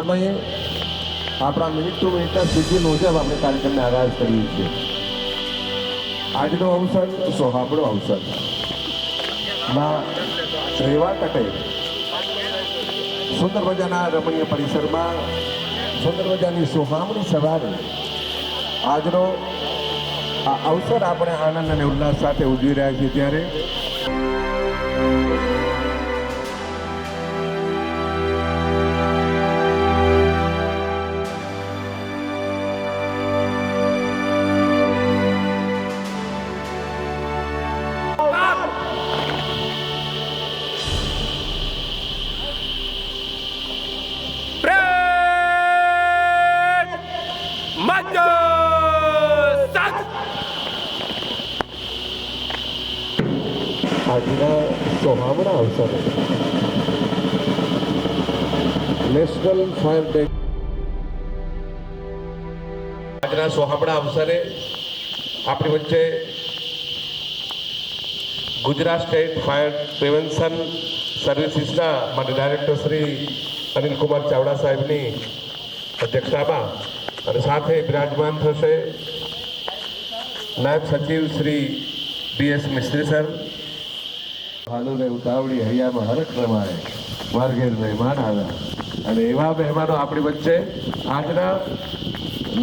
સમયે આપણા minute two મિનિટના શેડ્યુલ મુજબ આપણે કાર્યક્રમને આગાજ કરીએ છીએ. આજનો અવસર સોહાબળો અવસર માં રેવા તટે સુંદર મજાના રમણીય પરિસરમાં સુંદર મજાની સુહામણી સવારે આજનો આ અવસર આપણે આનંદ અને ઉલ્લાસ સાથે ઉજવી રહ્યા છીએ. ત્યારે આજના સોહામણા અવસરે નેશનલ ફાયર ડે આજના સોહામણા અવસરે આપણી વચ્ચે ગુજરાત સ્ટેટ ફાયર પ્રિવેન્શન સર્વિસીસના માન્ય ડાયરેક્ટર શ્રી અનિલ કુમાર ચાવડા સાહેબની અધ્યક્ષતામાં અને સાથે બિરાજમાન થશે નાયબ સચિવ શ્રી DS મિસ્ત્રી સર. ભાનુને ઉતાવળી હૈયામાં હરખ રમાય માર્ગે મહેમાન આવ્યા અને એવા મહેમાનો આપણી વચ્ચે આજના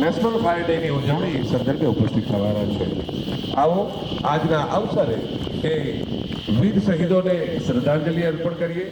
નેશનલ ફાયર ડેની ઉજવણી સંદર્ભે ઉપસ્થિત થવાના છે. આવો આજના અવસરે એ વીર શહીદોને શ્રદ્ધાંજલિ અર્પણ કરીએ.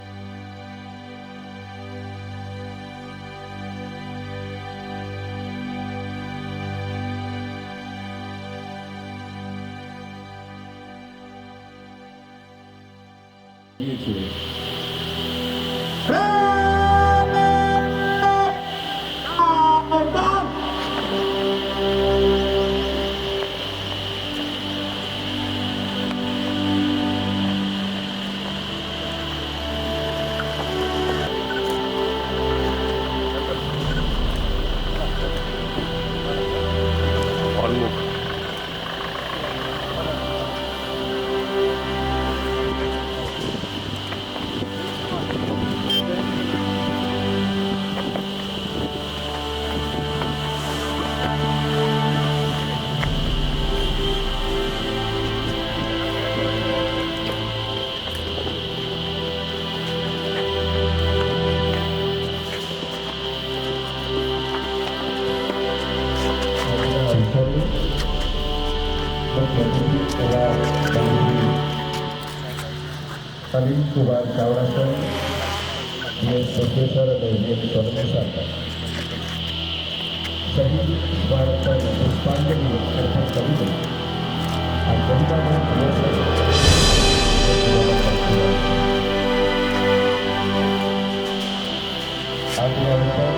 Anil Kumar Chavda sir, DS professor અને DS પ્રોફેસર શહીદ સ્મારક પર પુષ્પાંજલિ અર્પણ કરીને આ ગંગામાં આજનો અવસર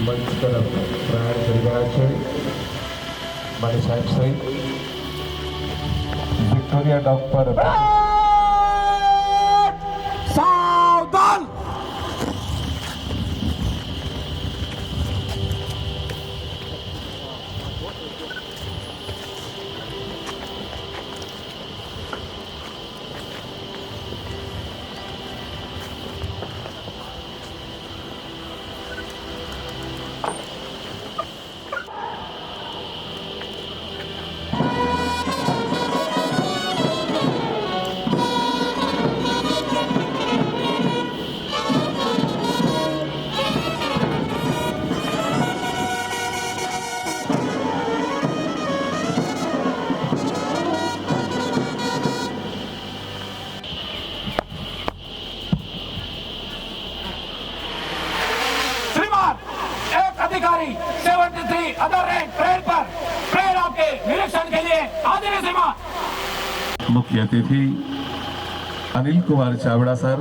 મંચ તરફ પ્રયાણ કરી રહ્યા છે. મારી સાહેબ શ્રી વિક્ટોરિયા ડોક પર સાવધાન. परेड आपके निरीक्षण के लिए आदरणीय श्रीमान मुख्य अतिथि अनिल कुमार चावड़ा सर,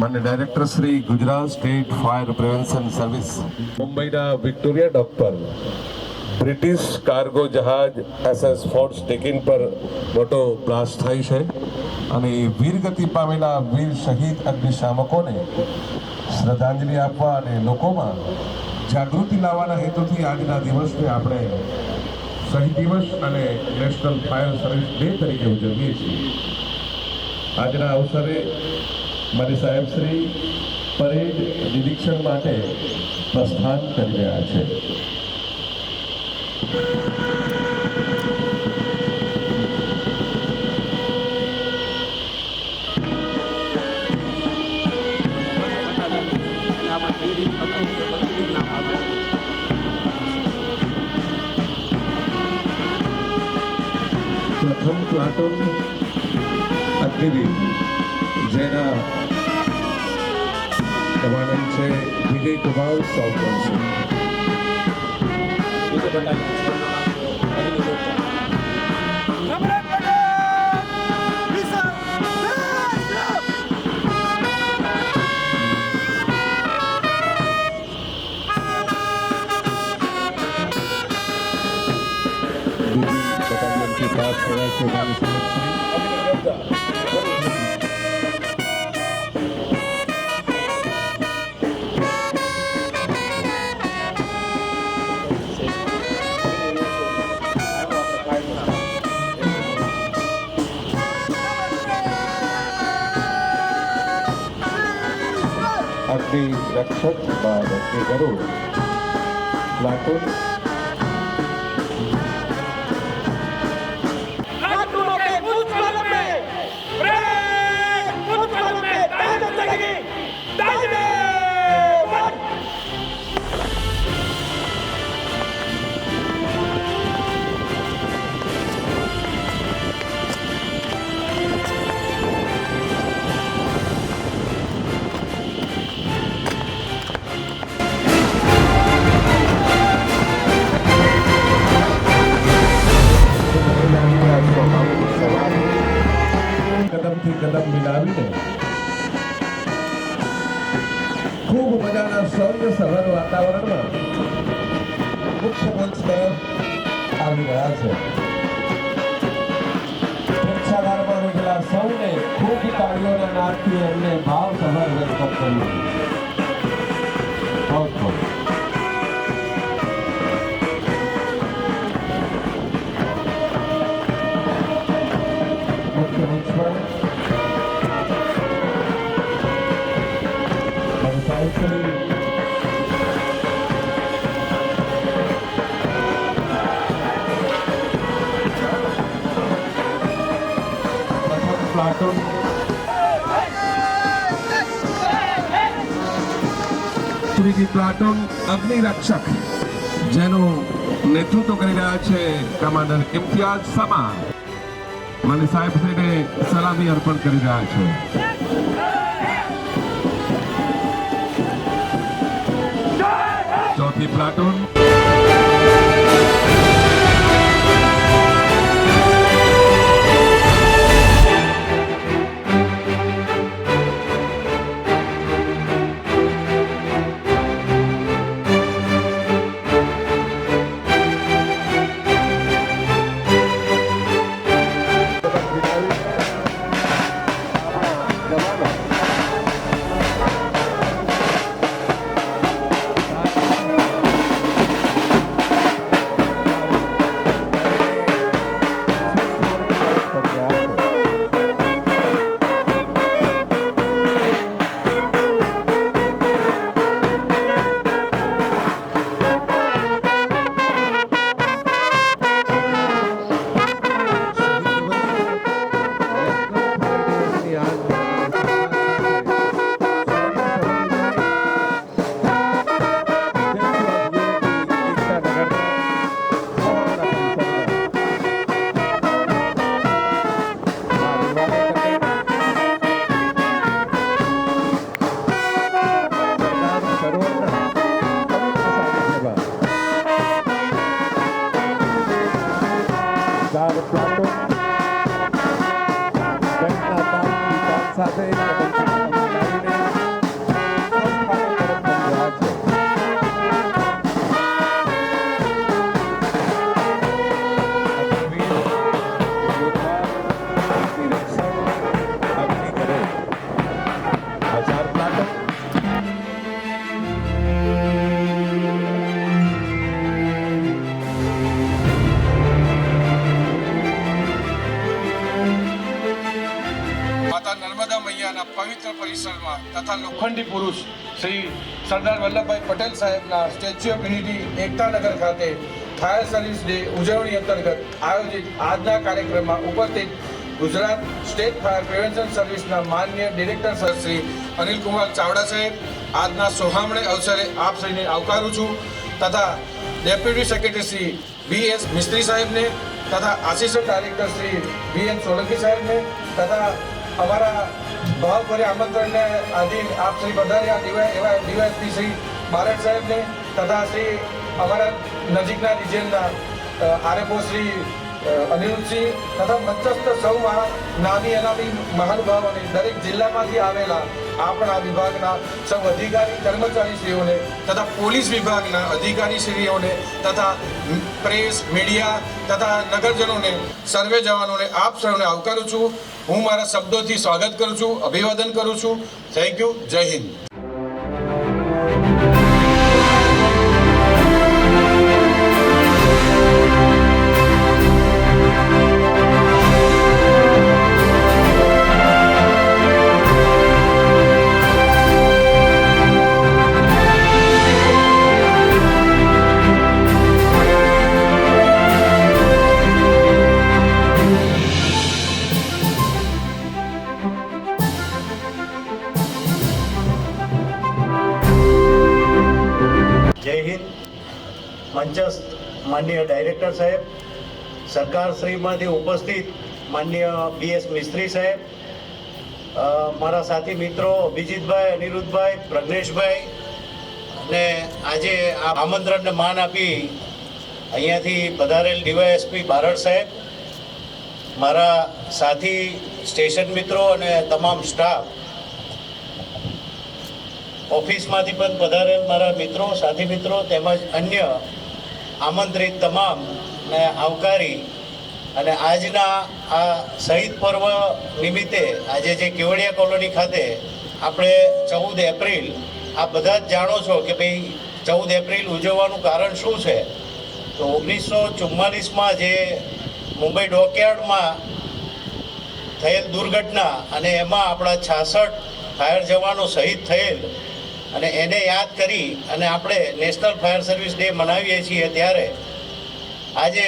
मान्य director Shri Gujarat state fire prevention service, मुंबईના વિક્ટોરિયા ડોક પર બ્રિટિશ કાર્ગો જહાજ SS ફોર્ટ સ્ટેકિન પર મોટો બ્લાસ્ટ થઈ છે અને વીરગતિ પામેલા વીર શહીદ અગ્નિશામકોને શ્રદ્ધાંજલિ આપવા અને લોકોમાં જાગૃતિ લાવવાના હેતુથી આજના દિવસને આપણે શહીદ દિવસ અને નેશનલ ફાયર સર્વિસ ડે તરીકે ઉજવીએ છીએ. આજના અવસરે મારી સાહેબશ્રી પરેડ નિરીક્ષણ માટે પ્રસ્થાન કરી રહ્યા છે. પ્રથમ પ્લાટૂન અગ્નિવીર જેના કમાન્ડન્ટ છે વિજય કુમાર સૌવંશી. बटालियन की पास सेवा से वाली अग्नि रक्षक बाद अग्नि गरुड़ प्लाटून કદમથી કદમ મિલાવીને ખૂબ મજાના સૌમ્ય સરળ વાતાવરણમાં મુખ્ય મંચ તરફ આવી રહ્યા છે. પ્રેક્ષાગારમાં બેઠેલા સૌને ખૂબ તાળીઓના નાદથી એમને ભાવસભર વેલકમ કર્યું. બહુ ખૂબ મુખ્ય મંચ પર પ્લાટૂન ત્રીજી પ્લાટૂન અગ્નિ રક્ષક જેનું નેતૃત્વ કરી રહ્યા છે કમાન્ડર ઇમ્તિયાઝ સમા, મને સાહેબશ્રીને સલામી અર્પણ કરી રહ્યા છે. ચોથી પ્લાટૂન પરિસરમાં તથા લોખંડી પુરુષ શ્રી સરદાર વલ્લભભાઈ પટેલ સાહેબના સ્ટેચ્યુ ઓફ યુનિટી એકતાનગર ખાતે ફાયર સર્વિસ ડે ઉજવણી અંતર્ગત આયોજિત આજના કાર્યક્રમમાં ઉપસ્થિત ગુજરાત સ્ટેટ ફાયર પ્રિવેન્શન સર્વિસના માનનીય ડિરેક્ટર સર શ્રી અનિલકુમાર ચાવડા સાહેબ, આજના સોહામણે અવસરે આપ સૌને આવકારું છું તથા ડેપ્યુટી સેક્રેટરી શ્રી BS મિસ્ત્રી સાહેબને તથા assistant director Shri VN Solanki સાહેબને તથા અમારા ભાવભર્યા આમંત્રણને આધીન આપ શ્રી પધાર્યા એવા DYSP શ્રી બારડ સાહેબને તથા શ્રી અમારા નજીકના રિજિયનના RFO શ્રી અનિરુદ્ધસિંહ તથા મંચસ્થ સૌ નામી અનામી મહાનુભાવ અને દરેક જિલ્લામાંથી આવેલા આપણા વિભાગના સૌ અધિકારી કર્મચારીશ્રીઓને તથા પોલીસ વિભાગના અધિકારીશ્રીઓને તથા પ્રેસ મીડિયા તથા નગરજનોને સર્વે જવાનોને આપ સૌને આવકારું છું. હું મારા શબ્દોથી સ્વાગત કરું છું, અભિવાદન કરું છું. Thank you. જય હિન્દ. જય હિન્દ. મંચસ્થ માનનીય ડાયરેક્ટર સાહેબ, સરકારશ્રીમાંથી ઉપસ્થિત માનનીય BS મિસ્ત્રી સાહેબ, મારા સાથી મિત્રો અભિજીતભાઈ, અનિરુદ્ધભાઈ, પ્રજ્ઞેશભાઈ, અને આજે આ આમંત્રણને માન આપી અહીંયાથી પધારેલ DYSP બારડ સાહેબ, મારા સાથી સ્ટેશન મિત્રો અને તમામ સ્ટાફ, ઓફિસમાંથી પણ પધારેલ મારા મિત્રો, સાથી મિત્રો તેમજ અન્ય આમંત્રિત તમામને આવકારી અને આજના આ શહીદ પર્વ નિમિત્તે આજે જે કેવડિયા કોલોની ખાતે આપણે 14 એપ્રિલ, આ બધા જ જાણો છો કે ભાઈ 14 એપ્રિલ ઉજવવાનું કારણ શું છે. તો 1944માં જે મુંબઈ ડોકયાર્ડમાં થયેલ દુર્ઘટના અને એમાં આપણા 66 ફાયર જવાનો શહીદ થયેલ અને એને યાદ કરી અને આપણે નેશનલ ફાયર સર્વિસ ડે મનાવીએ છીએ. ત્યારે આજે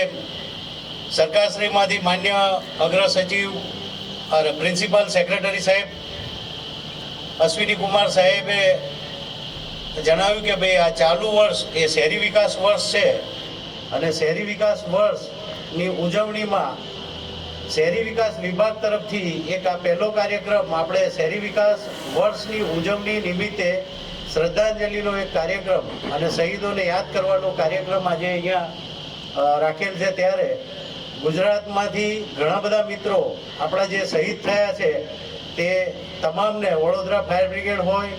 સરકારશ્રીમાંથી માન્ય અગ્ર સચિવ પ્રિન્સિપલ સેક્રેટરી સાહેબ અશ્વિની કુમાર સાહેબે જણાવ્યું કે ભાઈ આ ચાલુ વર્ષ એ શહેરી વિકાસ વર્ષ છે અને શહેરી વિકાસ વર્ષની ઉજવણીમાં શહેરી વિકાસ વિભાગ તરફથી એક આ પહેલો કાર્યક્રમ આપણે શહેરી વિકાસ વર્ષની ઉજવણી નિમિત્તે શ્રદ્ધાંજલિનો એક કાર્યક્રમ અને શહીદોને યાદ કરવાનો કાર્યક્રમ આજે અહીંયા રાખેલ છે. ત્યારે ગુજરાતમાંથી ઘણા બધા મિત્રો આપણા જે શહીદ થયા છે તે તમામને વડોદરા ફાયર બ્રિગેડ હોય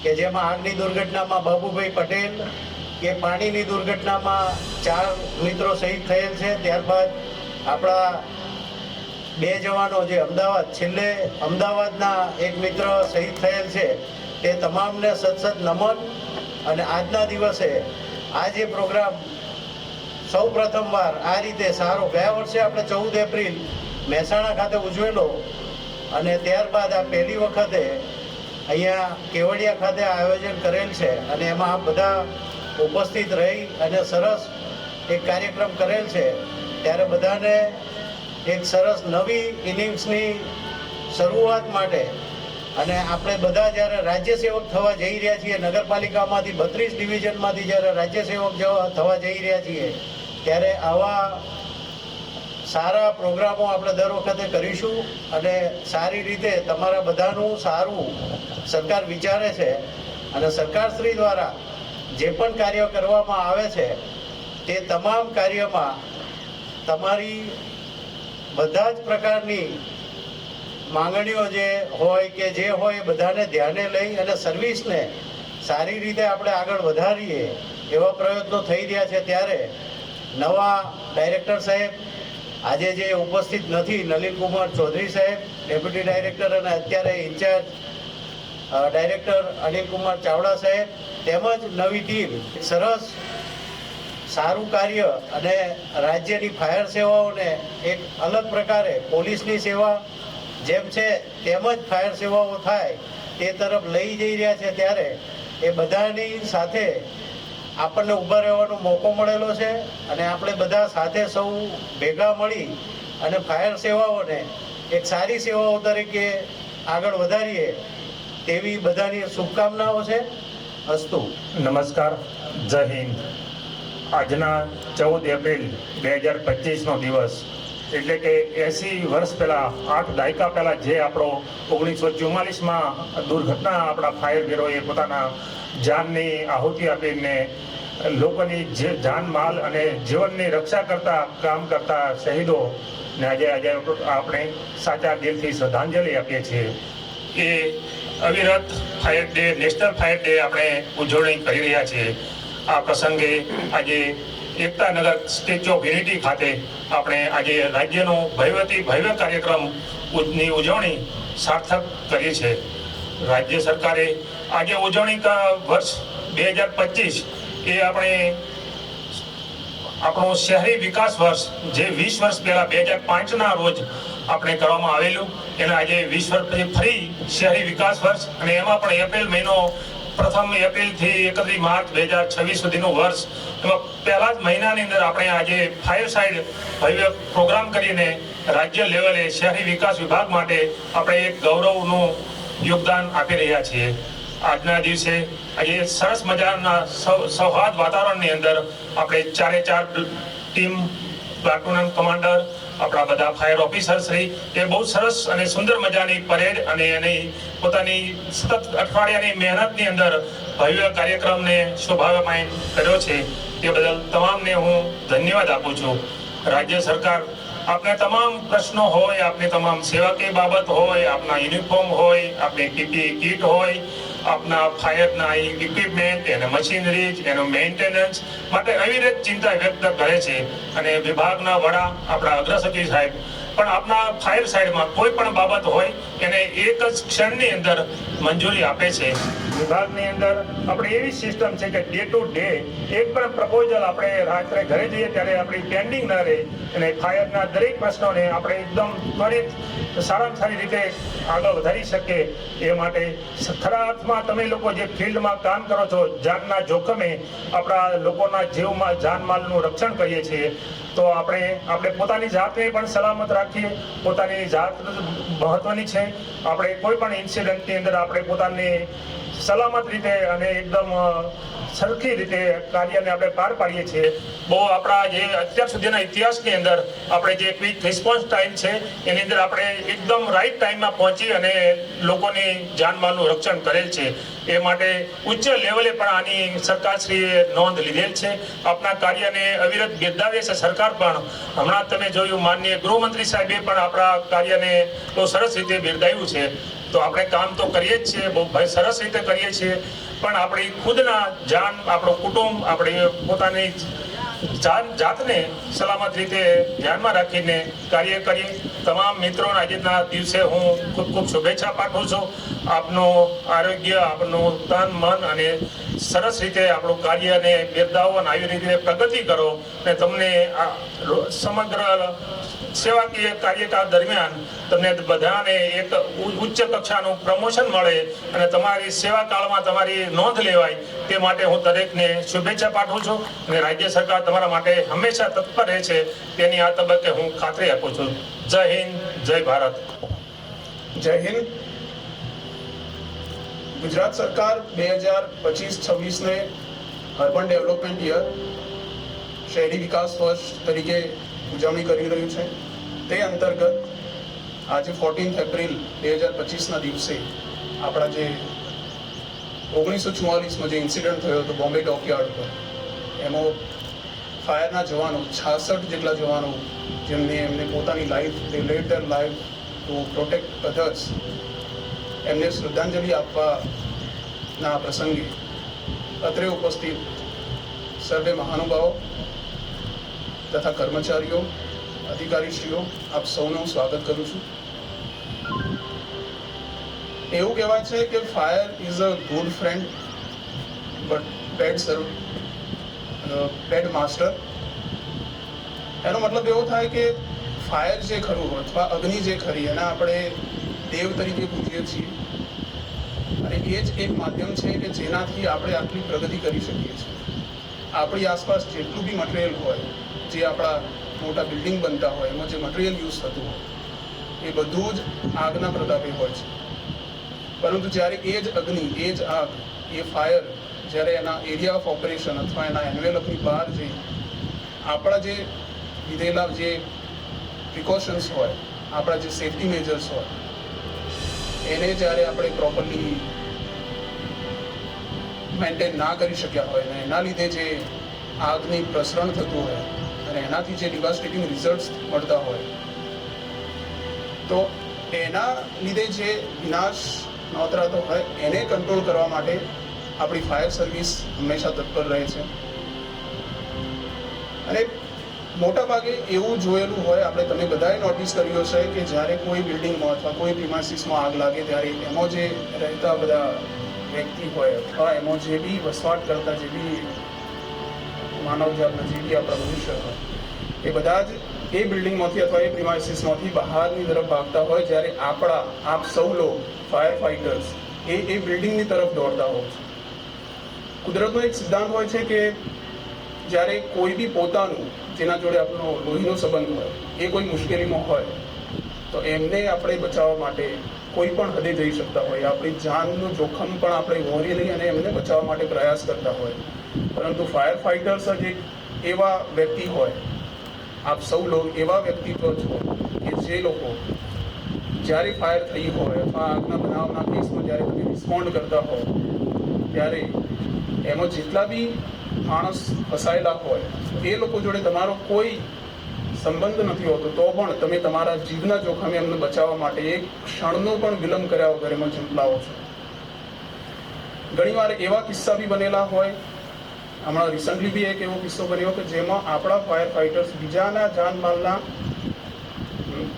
કે જેમાં આગની દુર્ઘટનામાં બાબુભાઈ પટેલ કે પાણીની દુર્ઘટનામાં 4 મિત્રો શહીદ થયેલ છે. ત્યારબાદ આપણા 2 જવાનો જે છેલ્લે અમદાવાદના એક મિત્ર શહીદ થયેલ છે તે તમામને સતસત નમન. અને આજના દિવસે આ જે પ્રોગ્રામ સૌ પ્રથમવાર આ રીતે સારો, ગયા વર્ષે આપણે 14 એપ્રિલ મહેસાણા ખાતે ઉજવેલો અને ત્યારબાદ આ પહેલી વખતે અહીંયા કેવડિયા ખાતે આયોજન કરેલ છે અને એમાં આ બધા ઉપસ્થિત રહી અને સરસ એક કાર્યક્રમ કરેલ છે. ત્યારે બધાને એક સરસ નવી ઇનિંગ્સની શરૂઆત માટે અને આપણે બધા જ્યારે રાજ્ય સેવક થવા જઈ રહ્યા છીએ, નગરપાલિકામાંથી 32 ડિવિઝનમાંથી જ્યારે રાજ્ય સેવક થવા જઈ રહ્યા છીએ, ત્યારે આવા સારા પ્રોગ્રામો આપણે દર વખતે કરીશું અને સારી રીતે તમારા બધાનું સારું સરકાર વિચારે છે અને સરકારશ્રી દ્વારા જે પણ કાર્ય કરવામાં આવે છે તે તમામ કાર્યમાં તમારી બધા જ પ્રકારની માંગણીઓ જે હોય કે જે હોય બધાને ધ્યાને લઈ અને સર્વિસને સારી રીતે આપણે આગળ વધારીએ એવા પ્રયત્નો થઈ રહ્યા છે. ત્યારે નવા ડાયરેક્ટર સાહેબ આજે જે ઉપસ્થિત નથી, નલિનકુમાર ચૌધરી સાહેબ ડેપ્યુટી ડાયરેક્ટર અને અત્યારે ઇન્ચાર્જ ડાયરેક્ટર અનિલકુમાર ચાવડા સાહેબ, તેમજ નવી ટીમ સરસ સારું કાર્ય અને રાજ્યની ફાયર સેવાઓને એક અલગ પ્રકારે પોલીસની સેવા જેમ છે તેમજ ફાયર સેવાઓ થાય તે તરફ લઈ જઈ રહ્યા છે, ત્યારે એ બધાની સાથે આપણને ઊભા રહેવાનો મોકો મળેલો છે અને આપણે બધા સાથે સૌ ભેગા મળી અને ફાયર સેવાઓને એક સારી સેવાઓ તરીકે આગળ વધારીએ તેવી બધાની શુભકામનાઓ છે. અસ્તુ. નમસ્કાર, જય હિન્દ. આજના 14 એપ્રિલ 2025નો દિવસ એટલે કે 80 વર્ષ પહેલાં, 8 દાયકા પહેલાં જે આપણો 1944માં દુર્ઘટના આપણા ફાયર બ્રિગેડોએ પોતાના જાનની આહુતિ આપીને લોકોની જે જાન માલ અને જીવનની રક્ષા કરતા કામ કરતા શહીદોને આજે આપણે સાચા દિલથી શ્રદ્ધાંજલિ આપીએ છીએ. એ અવિરત fire day, national fire day આપણે ઉજવણી કરી રહ્યા છીએ. આ પ્રસંગે આજે એકતાનગર સ્ટેચ્યુ ઓફ યુનિટી ખાતે આપણે આજે રાજ્યનો ભવ્ય કાર્યક્રમની ઉજવણી સાર્થક કરી છે. રાજ્ય સરકારે આજે ઉજવણી વર્ષ 2025 એ આપણો શહેરી વિકાસ વર્ષ જે 20 વર્ષ પહેલા 2005ના રોજ આપણે કરવામાં આવેલું, એને આજે 20 વર્ષ પછી ફરી શહેરી વિકાસ વર્ષ, અને એમાં પણ એપ્રિલ મહિનો, પ્રથમ એપ્રિલથી 31 માર્ચ 2026 સુધીનું વર્ષ, એમાં પહેલા જ મહિનાની અંદર આપણે આજે ફાયર સાઇડ ભવ્ય પ્રોગ્રામ કરીને રાજ્ય લેવલે શહેરી વિકાસ વિભાગ માટે આપણે એક ગૌરવનું યોગદાન આપી રહ્યા છીએ. આજના દિવસે આજે સરસ મજાના સૌહાર્દ વાતાવરણની અંદર આપણે 4 ટીમ, પ્લાટૂન કમાન્ડર, આપણા બધા ફાયર ઓફિસર શ્રી એ બહુ સરસ અને સુંદર મજાની પરેડ અને એની પોતાની સતત અઠવાડિયાની મહેનતની અંદર ભવ્ય કાર્યક્રમને શોભાયમાન કર્યો છે. તે બદલ તમામને હું ધન્યવાદ આપું છું. રાજ્ય સરકાર આપને તમામ પ્રશ્નો હોય, આપની તમામ સેવાકીય બાબત હોય, આપના યુનિફોર્મ હોય, આપની પીપીઈ કીટ હોય, આપના ફાયરના ઇક્વિપમેન્ટ, એના મશીનરી, એનું મેન્ટેનન્સ માટે અવિરત ચિંતા વ્યક્ત કરે છે. અને વિભાગના વડા, આપણા અગ્ર સચિવ સાહેબ પણ આપના ફાયર સાઇડમાં કોઈ પણ બાબત હોય એને એક જ ક્ષણની અંદર મંજૂરી આપે છે. વિભાગની અંદર આપણે એવી સિસ્ટમ છે કે ડે ટુ ડે એક પણ પ્રપોઝલ આપણે રાત્રે ઘરે જઈએ ત્યારે આપણી પેન્ડિંગ ન રહે, અને ફાયરના દરેક પ્રશ્નોને આપણે એકદમ ત્વરિત સારામાં સારી રીતે આગળ વધારી શકીએ. એ માટે ખરા અર્થમાં તમે લોકો જે ફિલ્ડમાં કામ કરો છો, જાનના જોખમે આપણા લોકોના જીવમાં જાનમાલનું રક્ષણ કરીએ છીએ, તો આપણે પોતાની જાતને પણ સલામત રાખીએ. પોતાની જાત મહત્વની છે. આપણે કોઈ પણ ઇન્સિડન્ટની અંદર આપણે પોતાની સલામત રીતે અને એકદમ સરખી રીતે કાર્યને આપણે પાર પાડીએ છીએ. બહુ આપણા જે અત્યાર સુધીના ઇતિહાસની અંદર આપણે જે ક્વિક રિસ્પોન્સ ટાઈમ છે એની અંદર આપણે એકદમ રાઈટ ટાઈમમાં પહોંચી અને લોકોની જાનમાલનું રક્ષણ કરેલ છે. એ માટે ઉચ્ચ લેવલે પણ આની સરકારશ્રીએ નોંધ લીધેલ છે. આપના કાર્યને અવિરત બિરદાવે છે સરકાર પણ. હમણાં તમે જોયું માનનીય ગૃહમંત્રી સાહેબે પણ આપણા કાર્યને બહુ સરસ રીતે બિરદાવ્યું છે. તો આપણે કામ તો કરીએ જ છીએ, બહુ સરસ રીતે કરીએ છીએ, પણ આપણી ખુદના જાન, આપણું કુટુંબ, આપણે પોતાની જાતને સલામત રીતે ધ્યાનમાં રાખીને કાર્ય કરીએ. તમામ મિત્રોને આજના દિવસે હું ખૂબ શુભેચ્છા પાઠવું છું. આપનું આરોગ્ય, આપનું તન મન અને સરસ રીતે આપણું કાર્યને બિરદાવો અને આવી રીતે પ્રગતિ કરો, અને તમને સમગ્ર સેવાકીય કાર્યકાળ દરમિયાન તમને બધાને એક ઉચ્ચ કક્ષાનું પ્રમોશન મળે અને તમારી સેવાકાળમાં તમારી નોંધ લેવાય, તે માટે હું દરેકને શુભેચ્છા પાઠવું છું. અને રાજ્ય સરકાર તમારા માટે હંમેશા તત્પર રહે છે, તેની આ તબક્કે હું ખાતરી આપું છું. જય હિન્દ, જય ભારત. જય હિન્દ. ગુજરાત સરકાર 2025-26ને અર્બન ડેવલપમેન્ટ યર, શહેરી વિકાસ વર્ષ તરીકે ઉજવણી કરી રહ્યું છે. તે અંતર્ગત આજે 14 એપ્રિલ 2025ના દિવસે આપણા જે 1944માં જે ઇન્સિડન્ટ થયો હતો બોમ્બે ડોકયાર્ડ પર, એમાં ફાયરના જવાનો 66 જેટલા જવાનો એમને પોતાની life, they lead there life to protect others, એમને શ્રદ્ધાંજલિ આપવાના પ્રસંગે અત્રે ઉપસ્થિત સર્વે મહાનુભાવો તથા કર્મચારીઓ, અધિકારીશ્રીઓ, આપ સૌનું સ્વાગત કરું છું. એવું કહેવાય છે કે fire is a good friend but bad master. એનો મતલબ એવો થાય કે ફાયર જે ખરું અથવા અગ્નિ જે ખરી એને આપણે દેવ તરીકે પૂજીએ છીએ, એ જ એક માધ્યમ છે કે જેનાથી આપણે આટલી પ્રગતિ કરી શકીએ છીએ. આપણી આસપાસ જેટલું બી મટીરિયલ હોય, જે આપણા મોટા બિલ્ડિંગ બનતા હોય એમાં જે મટીરિયલ યુઝ થતું હોય એ બધું જ આગના પ્રતાપે હોય છે. પરંતુ જ્યારે એ જ અગ્નિ, એ જ આગ, એ ફાયર જ્યારે એના એરિયા ઓફ ઓપરેશન અથવા એના એન્વેલપની બહાર જઈ આપણા જે લીધેલા જે પ્રિકોશન્સ હોય, આપણા જે સેફટી મેજર્સ હોય એને જ્યારે આપણે પ્રોપરલી મેન્ટેન ના કરી શક્યા હોય અને એના લીધે જે આગની પ્રસરણ થતું હોય અને એનાથી જે ડિવાસ્ટેટિંગ રિઝલ્ટ્સ મળતા હોય તો એના લીધે જે વિનાશ નોતરાતો હોય એને કંટ્રોલ કરવા માટે આપણી ફાયર સર્વિસ હંમેશા તત્પર રહે છે. અને મોટા ભાગે એવું જોયેલું હોય, આપણે તમે બધાએ નોટિસ કર્યું હશે કે જ્યારે કોઈ બિલ્ડિંગમાં અથવા કોઈ પ્રિમાઇસીસમાં આગ લાગે ત્યારે એમાં જે રહેતા બધા વ્યક્તિ હોય અથવા એમાં જે બી વસવાટ કરતા જે બી માનવજાતના જે બી આપણા મનુષ્ય હોય એ બધા જ એ બિલ્ડિંગમાંથી અથવા એ પ્રિમાઇસીસમાંથી બહારની તરફ ભાગતા હોય, જ્યારે આપ સૌ લોકો ફાયર ફાઇટર્સ એ બિલ્ડિંગની તરફ દોડતા હોય છે. કુદરતનો એક સિદ્ધાંત હોય છે કે જ્યારે કોઈ બી પોતાનું જેના જોડે આપણો લોહીનો સંબંધ હોય એ કોઈ મુશ્કેલીમાં હોય તો એમને આપણે બચાવવા માટે કોઈ પણ હદે જઈ શકતા હોય, આપણી જાનનું જોખમ પણ આપણે વહોરી લઈ અને એમને બચાવવા માટે પ્રયાસ કરતા હોય. પરંતુ ફાયર ફાઇટર્સ જ એક એવા વ્યક્તિ હોય, આપ સૌ લોકો એવા વ્યક્તિત્વ છો કે જે લોકો જ્યારે ફાયર થઈ હોય અથવા આગના બનાવના કેસમાં જ્યારે તમે રિસ્પોન્ડ કરતા હો ત્યારે એમાં જેટલા બી માણસ ફસાયેલા હોય એ લોકો જોડે તમારો કોઈ સંબંધ નથી હોતો તો પણ તમે તમારા જીવના જોખમે એમને બચાવવા માટે એક ક્ષણનો પણ વિલંબ કર્યા વગર એમાં ઝંપલાવો છો. ઘણીવાર એવા કિસ્સા બી બનેલા હોય, હમણાં રિસન્ટલી બી એક એવો કિસ્સો બન્યો કે જેમાં આપણા ફાયર ફાઇટર્સ બીજાના જાનમાલના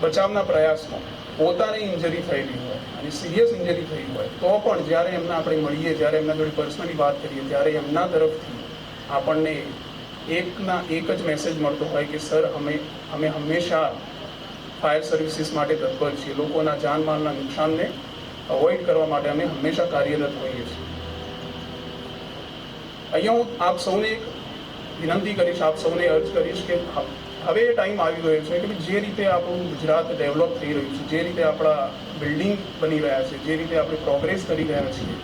બચાવના પ્રયાસમાં પોતાને ઇન્જરી થયેલી હોય અને સિરિયસ ઇન્જરી થઈ હોય તો પણ જ્યારે એમને આપણે મળીએ, જ્યારે એમના જોડે પર્સનલી વાત કરીએ ત્યારે એમના તરફથી આપણને એકના એક જ મેસેજ મળતો હોય કે સર અમે હંમેશા ફાયર સર્વિસીસ માટે તત્પર છીએ, લોકોના જાનમાલના નુકસાનને અવોઇડ કરવા માટે અમે હંમેશા કાર્યરત હોઈએ છીએ. અહીંયા હું આપ સૌને એક વિનંતી કરીશ, આપ સૌને અર્જ કરીશ કે હવે એ ટાઈમ આવી ગયો છે કે જે રીતે આપણું ગુજરાત ડેવલપ થઈ રહ્યું છે, જે રીતે આપણા બિલ્ડિંગ બની રહ્યા છે, જે રીતે આપણે પ્રોગ્રેસ કરી રહ્યા છીએ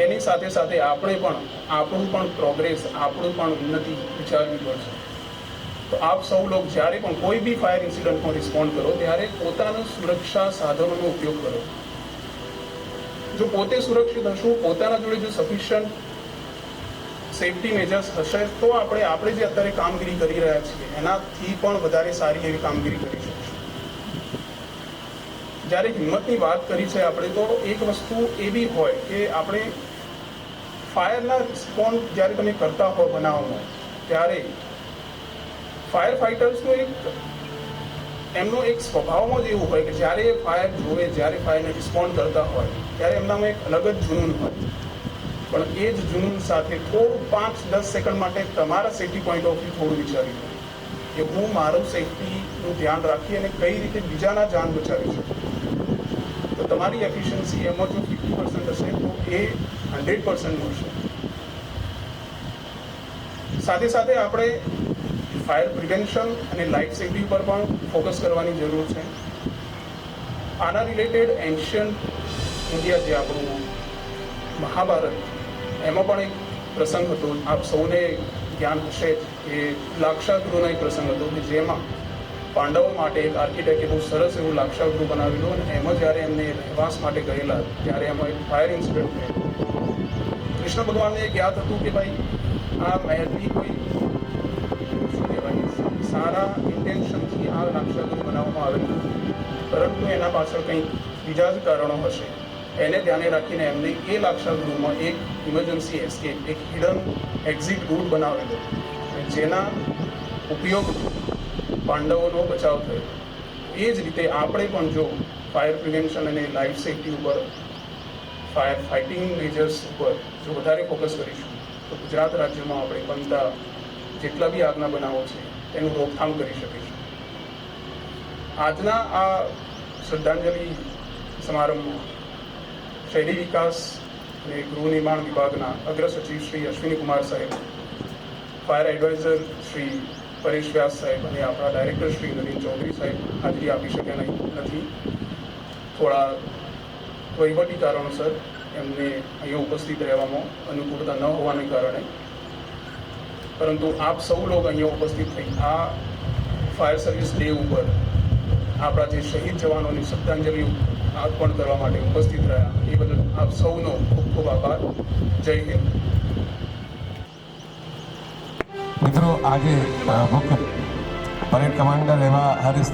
એની સાથે સાથે આપણે પણ આપણું પણ પ્રોગ્રેસ, આપણું પણ ઉન્નતિ વિચારવી પડશે. તો આપ સૌ લોકો જ્યારે પણ કોઈ બી ફાયર ઇન્સિડન્ટમાં રિસ્પોન્ડ કરો ત્યારે પોતાના સુરક્ષા સાધનોનો ઉપયોગ કરો. જો પોતે સુરક્ષિત હશું, પોતાના જોડે જો સફિશિયન્ટ સેફટી મેજર્સ હશે તો આપણે જે અત્યારે કામગીરી કરી રહ્યા છીએ એનાથી પણ વધારે સારી એવી કામગીરી કરી શકીશું. જ્યારે હિંમતની વાત કરી છે આપણે તો એક વસ્તુ એવી હોય કે આપણે ફાયરના રિસ્પોન્ડ જ્યારે તમે કરતા હો બનાવવામાં ત્યારે ફાયર ફાઇટર્સનો એમનો એક સ્વભાવમાં જ એવું હોય કે જ્યારે એ ફાયર જોવે, જ્યારે ફાયરને રિસ્પોન્ડ કરતા હોય ત્યારે એમનામાં એક અલગ જ જુનૂન હોય. પણ એ જ જુનૂન સાથે થોડું 5-10 સેકન્ડ માટે તમારા સેફટી પોઈન્ટ ઓફ વ્યૂ થોડું વિચારી લો કે હું મારું સેફટીનું ધ્યાન રાખી અને કઈ રીતે બીજાના જાન બચાવી શકું. તો તમારી એફિશિયન્સી એમાં જો 50% હશે તો એ 100% મળશે. સાથે સાથે આપણે ફાયર પ્રિવેન્શન અને લાઇફ સેફટી ઉપર પણ ફોકસ કરવાની જરૂર છે. આના રિલેટેડ એન્શિયન્ટ ઇન્ડિયા જે આપણું મહાભારત એમાં પણ એક પ્રસંગ હતો, આપ સૌને જ્ઞાન હશે કે લાક્ષાગૃહનો એક પ્રસંગ હતો કે જેમાં પાંડવો માટે એક આર્કિટેક્ટે બહુ સરસ એવું લાક્ષાગૃહ બનાવેલું અને એમાં જ્યારે એમને રહેવાસ માટે ગયેલા ત્યારે એમાં એક ફાયર ઇન્સિડન્ટ થયેલો. કૃષ્ણ ભગવાનને એક યાદ હતું કે ભાઈ આ મહેલની કોઈ શું કહેવાય સારા ઇન્ટેન્શનથી આ લાક્ષાગૃહ બનાવવામાં આવેલું નથી, પરંતુ એના પાછળ કંઈક બીજા જ કારણો હશે. એને ધ્યાને રાખીને એમને એ લાક્ષાગૃહમાં એક ઇમરજન્સી એસ્કેપ, એક હિડન એક્ઝિટ રૂટ બનાવેલો જેના ઉપયોગથી પાંડવોનો બચાવ થયો. એ જ રીતે આપણે પણ જો ફાયર પ્રિવેન્શન અને લાઈફ સેફટી ઉપર, ફાયર ફાઇટિંગ મેજર્સ ઉપર જો વધારે ફોકસ કરીશું તો ગુજરાત રાજ્યમાં આપણે બનતા જેટલા બી આગના બનાવો છે તેનું રોકથામ કરી શકીશું. આજના આ શ્રદ્ધાંજલિ સમારંભમાં શહેરી વિકાસ અને ગૃહ નિર્માણ વિભાગના અગ્ર સચિવ શ્રી અશ્વિની કુમાર સાહેબ, ફાયર એડવાઇઝર શ્રી પરેશ વ્યાસ સાહેબ અને આપણા ડાયરેક્ટર શ્રી નવીન ચૌધરી સાહેબ હાજરી આપી શક્યા નથી. થોડા વહીવટી કારણોસર એમને અહીંયા ઉપસ્થિત રહેવામાં અનુકૂળતા ન હોવાને કારણે, પરંતુ આપ સૌ લોકો અહીંયા ઉપસ્થિત થઈ આ ફાયર સર્વિસ ડે ઉપર આપણા જે શહીદ જવાનોની શ્રદ્ધાંજલિ અર્પણ કરવા માટે ઉપસ્થિત રહ્યા એ બદલ આપ સૌનો ખૂબ ખૂબ આભાર. જય હિન્દ. મિત્રો, આજે મુખ્ય પરેડ કમાન્ડર એવા હરીશ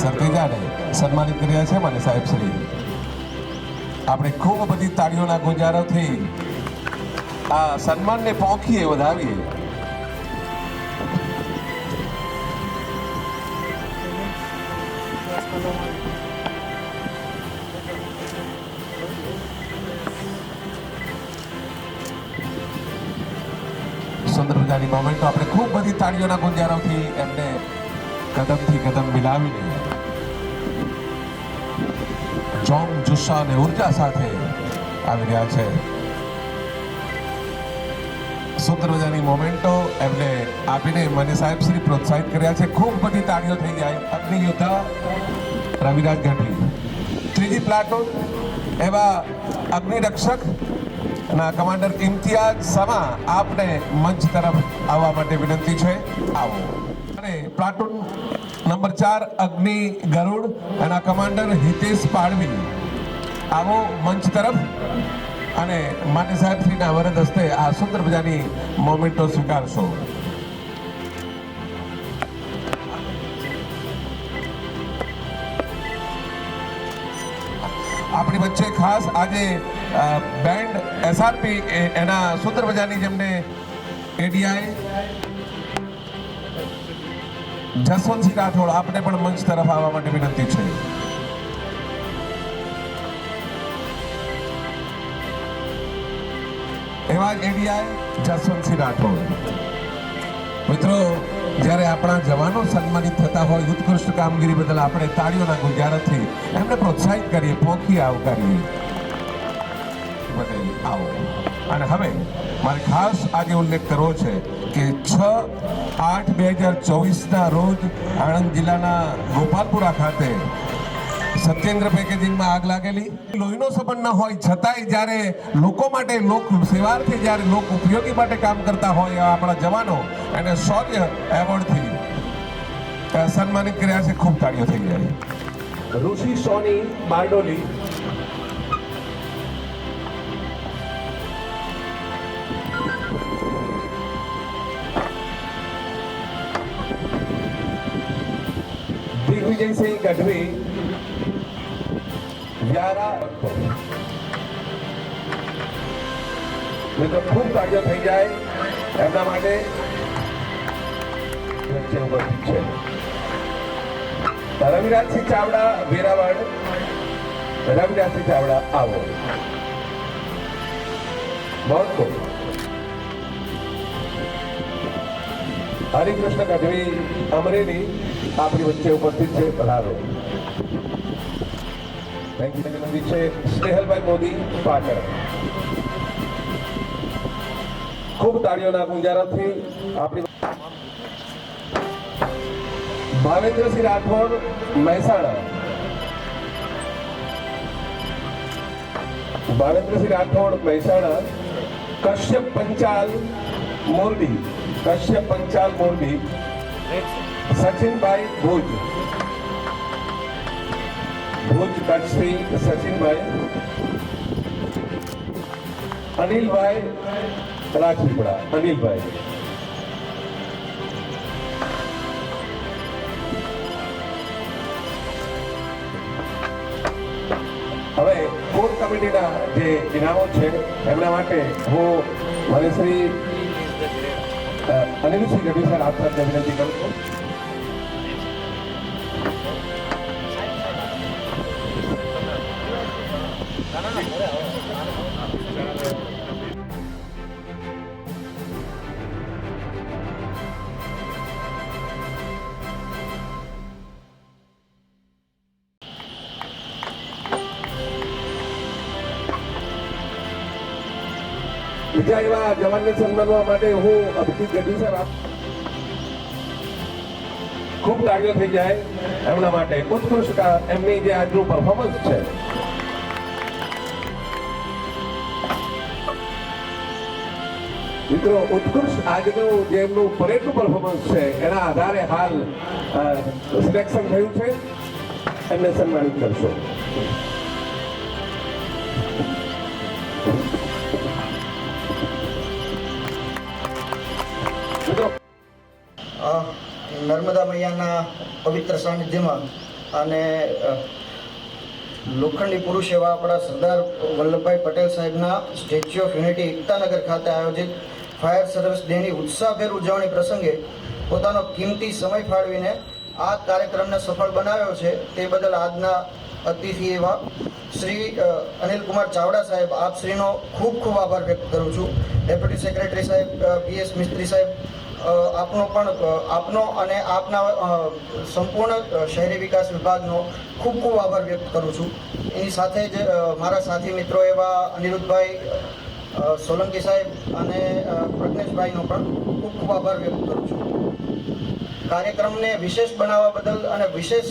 સરતેજાને સન્માનિત કર્યા છે મને સાહેબ શ્રી. આપણે ખૂબ બધી તાળીઓના ગુંજારોથી આ સન્માનને પોંખીએ વધાવીએ. સુંદર મજાની મોમેન્ટો આપણે ખૂબ બધી તાળીઓના ગુંજારોથી એમને કદમથી કદમ મિલાવીને જોમ જુસ્સા અને ઉર્જા સાથે આવી રહ્યા છે. સુંદર મજાની મોમેન્ટો એમને આપીને મને સાહેબ શ્રી પ્રોત્સાહિત કર્યા છે. ખૂબ બધી તાળીઓ થઈ જાય. અગ્નિ યોદ્ધા રવિરાજ ગઢવી, ત્રીજી પ્લાટૂન એવા અગ્નિ રક્ષક ના કમાન્ડર ઇમ્તિયાઝ સમા, આપને મંચ તરફ આવવા માટે વિનંતી છે. આવો. અને પ્લાટૂન નંબર 4 અગ્નિ ગરુડ એના કમાન્ડર હિતેશ પાડવી, આવો મંચ તરફ. અને માટે સાહેબ શ્રીના વરદ હસ્તે આ સુંદર મજાની મોમેન્ટો સ્વીકારશો. આપણી વચ્ચે ખાસ આજે બેન્ડ એસઆરપી એના સુંદર મજાની જેમને એડીઆઈ જસવંતસિંહ રાઠોડ, આપને પણ મંચ તરફ આવવા માટે વિનંતી છે. એવા જ એડીઆઈ જસવંતસિંહ રાઠોડ. મિત્રો, જ્યારે આપણા જવાનો સન્માનિત થતા હોય ઉત્કૃષ્ટ કામગીરી બદલ આપણે તાળીઓના ગુંજારતથી એમને પ્રોત્સાહિત કરીએ, પોંખી આવકારીએ. આવો. અને હવે મારે ખાસ આજે ઉલ્લેખ કરવો છે કે 6/8/2024ના રોજ આણંદ જિલ્લાના ગોપાલપુરા ખાતે સત્યેન્દ્ર પેકેજિંગમાં આગ લાગેલી. લોહીનો સંબંધ ન હોય છતાંય જ્યારે લોકો માટે લોક સેવાર્થે જ્યારે લોક ઉપયોગી માટે કામ કરતા હોય આપણા જવાનો એને શૌર્ય એવોર્ડથી સન્માનિત કર્યા છે. ખૂબ તાળીઓ થઈ જાય. ઋષિ સોની બારડોલી, દિગ્વિજયસિંહ ગઢવી, મિત્રો ખૂબ તાળીઓ થઈ જાય એમના માટે. ઉપસ્થિત છે રવિરાજસિંહ ચાવડા વેરાવળ. રવિરાજસિંહ ચાવડા, આવો. બહુ ખૂબ. હરિકૃષ્ણ ગઢવી અમરેલી આપણી વચ્ચે ઉપસ્થિત છે. પધારો. સ્નેહલભાઈ મોદી પાટણ. ખૂબ તાળીઓના ગુંજારતથી આપણી ભાવેન્દ્રસિંહ રાઠોડ મહેસાણા. ભાવેન્દ્રસિંહ રાઠોડ મહેસાણા. કશ્યપ પંચાલ મોરબી. કશ્યપ પંચાલ મોરબી. સચિનભાઈ ભુજ. ભુજ કચ્છથી સચિનભાઈ. અનિલભાઈ રાજપીપળા. અનિલભાઈ. હવે કોર કમિટીના જે ઇનામો છે એમના માટે હું મને શ્રી અનિલસિંહ ગઢવી સર આપ સાથે વિનંતી કરું છું. બીજા એવા જવાનને સન્માનવા માટે હું અભિજીત ગઢવી સાહેબ ખૂબ તાળીઓ થઈ જાય એમના માટે. ઉત્કૃષ્ટ એમની જે આજનું પરફોર્મન્સ છે. મિત્રો, ઉત્કૃષ્ટ આજનું જે એમનું પરેડનું પરફોર્મન્સ છે એના આધારે હાલ સિલેક્શન થયું છે. એમને સન્માનિત કરશો. મિત્રો, નર્મદા મૈયાના પવિત્ર સાનિધ્યમાં અને લોખંડી પુરુષ એવા આપણા સરદાર વલ્લભભાઈ પટેલ સાહેબના સ્ટેચ્યુ ઓફ યુનિટી એકતાનગર ખાતે આયોજિત ફાયર સર્વિસ ડેની ઉત્સાહભેર ઉજવણી પ્રસંગે પોતાનો કિંમતી સમય ફાળવીને આ કાર્યક્રમને સફળ બનાવ્યો છે તે બદલ આજના અતિથિ એવા શ્રી અનિલકુમાર ચાવડા સાહેબ આપ શ્રીનો ખૂબ ખૂબ આભાર વ્યક્ત કરું છું. ડેપ્યુટી સેક્રેટરી સાહેબ PS મિસ્ત્રી સાહેબ આપનો અને આપના સંપૂર્ણ શહેરી વિકાસ વિભાગનો ખૂબ ખૂબ આભાર વ્યક્ત કરું છું. એની સાથે જ મારા સાથી મિત્રો એવા અનિરુદ્ધભાઈ સોલંકી સાહેબ અને પ્રજ્ઞેશભાઈનો પણ ખૂબ ખૂબ આભાર વ્યક્ત કરું છું. કાર્યક્રમને વિશેષ બનાવવા બદલ અને વિશેષ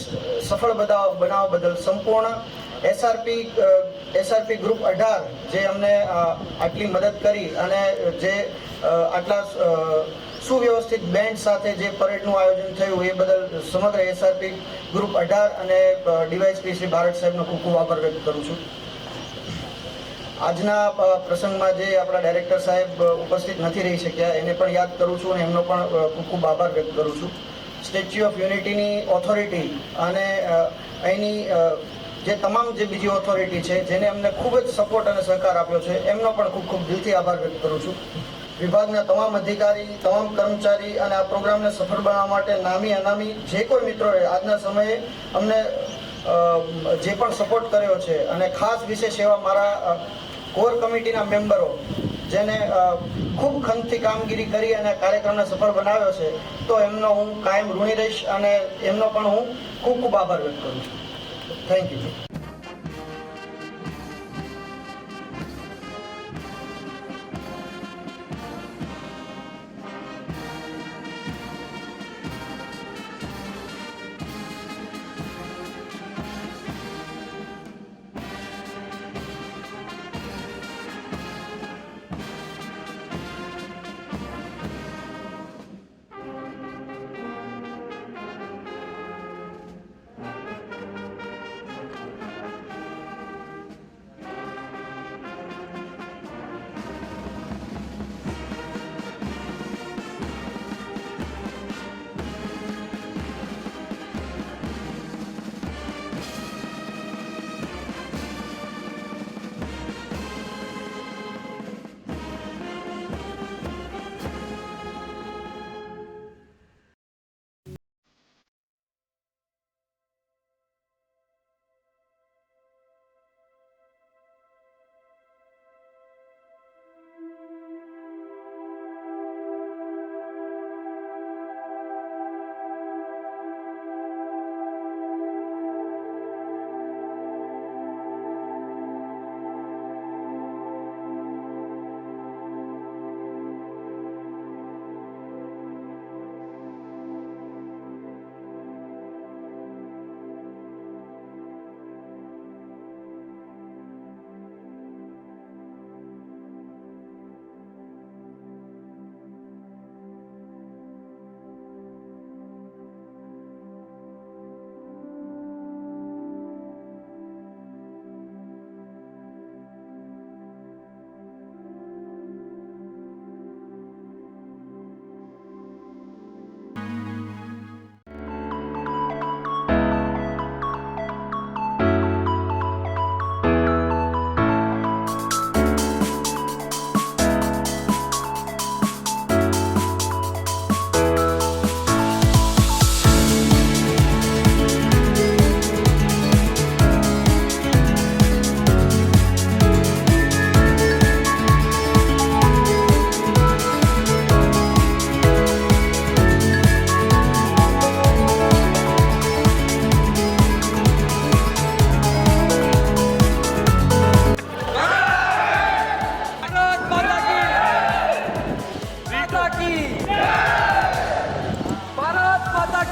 સફળ બનાવવા બદલ સંપૂર્ણ SRP ગ્રુપ 18 જે અમને આટલી મદદ કરી અને જે આટલા સુવ્યવસ્થિત બેન્ડ સાથે જે પરેડનું આયોજન થયું એ બદલ સમગ્ર SRP ગ્રુપ 18 અને ડીવાયએસપી શ્રી ભારત સાહેબનો ખૂબ ખૂબ આભાર વ્યક્ત કરું છું. આજના પ્રસંગમાં જે આપણા ડાયરેક્ટર સાહેબ ઉપસ્થિત નથી રહી શક્યા એને પણ યાદ કરું છું અને એમનો પણ ખૂબ ખૂબ આભાર વ્યક્ત કરું છું. સ્ટેચ્યુ ઓફ યુનિટીની ઓથોરિટી અને અહીંની જે તમામ જે બીજી ઓથોરિટી છે જેને અમને ખૂબ જ સપોર્ટ અને સહકાર આપ્યો છે એમનો પણ ખૂબ ખૂબ દિલથી આભાર વ્યક્ત કરું છું. વિભાગના તમામ અધિકારી, તમામ કર્મચારી અને આ પ્રોગ્રામને સફળ બનાવવા માટે નામી અનામી જે કોઈ મિત્રોએ આજના સમયે અમને જે પણ સપોર્ટ કર્યો છે અને ખાસ વિશેષ એવા મારા કોર કમિટીના મેમ્બરો જેને ખૂબ ખંતથી કામગીરી કરી અને કાર્યક્રમને સફળ બનાવ્યો છે તો એમનો હું કાયમ ઋણી રહીશ અને એમનો પણ હું ખૂબ ખૂબ આભાર વ્યક્ત કરું છું. Thank you.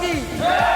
की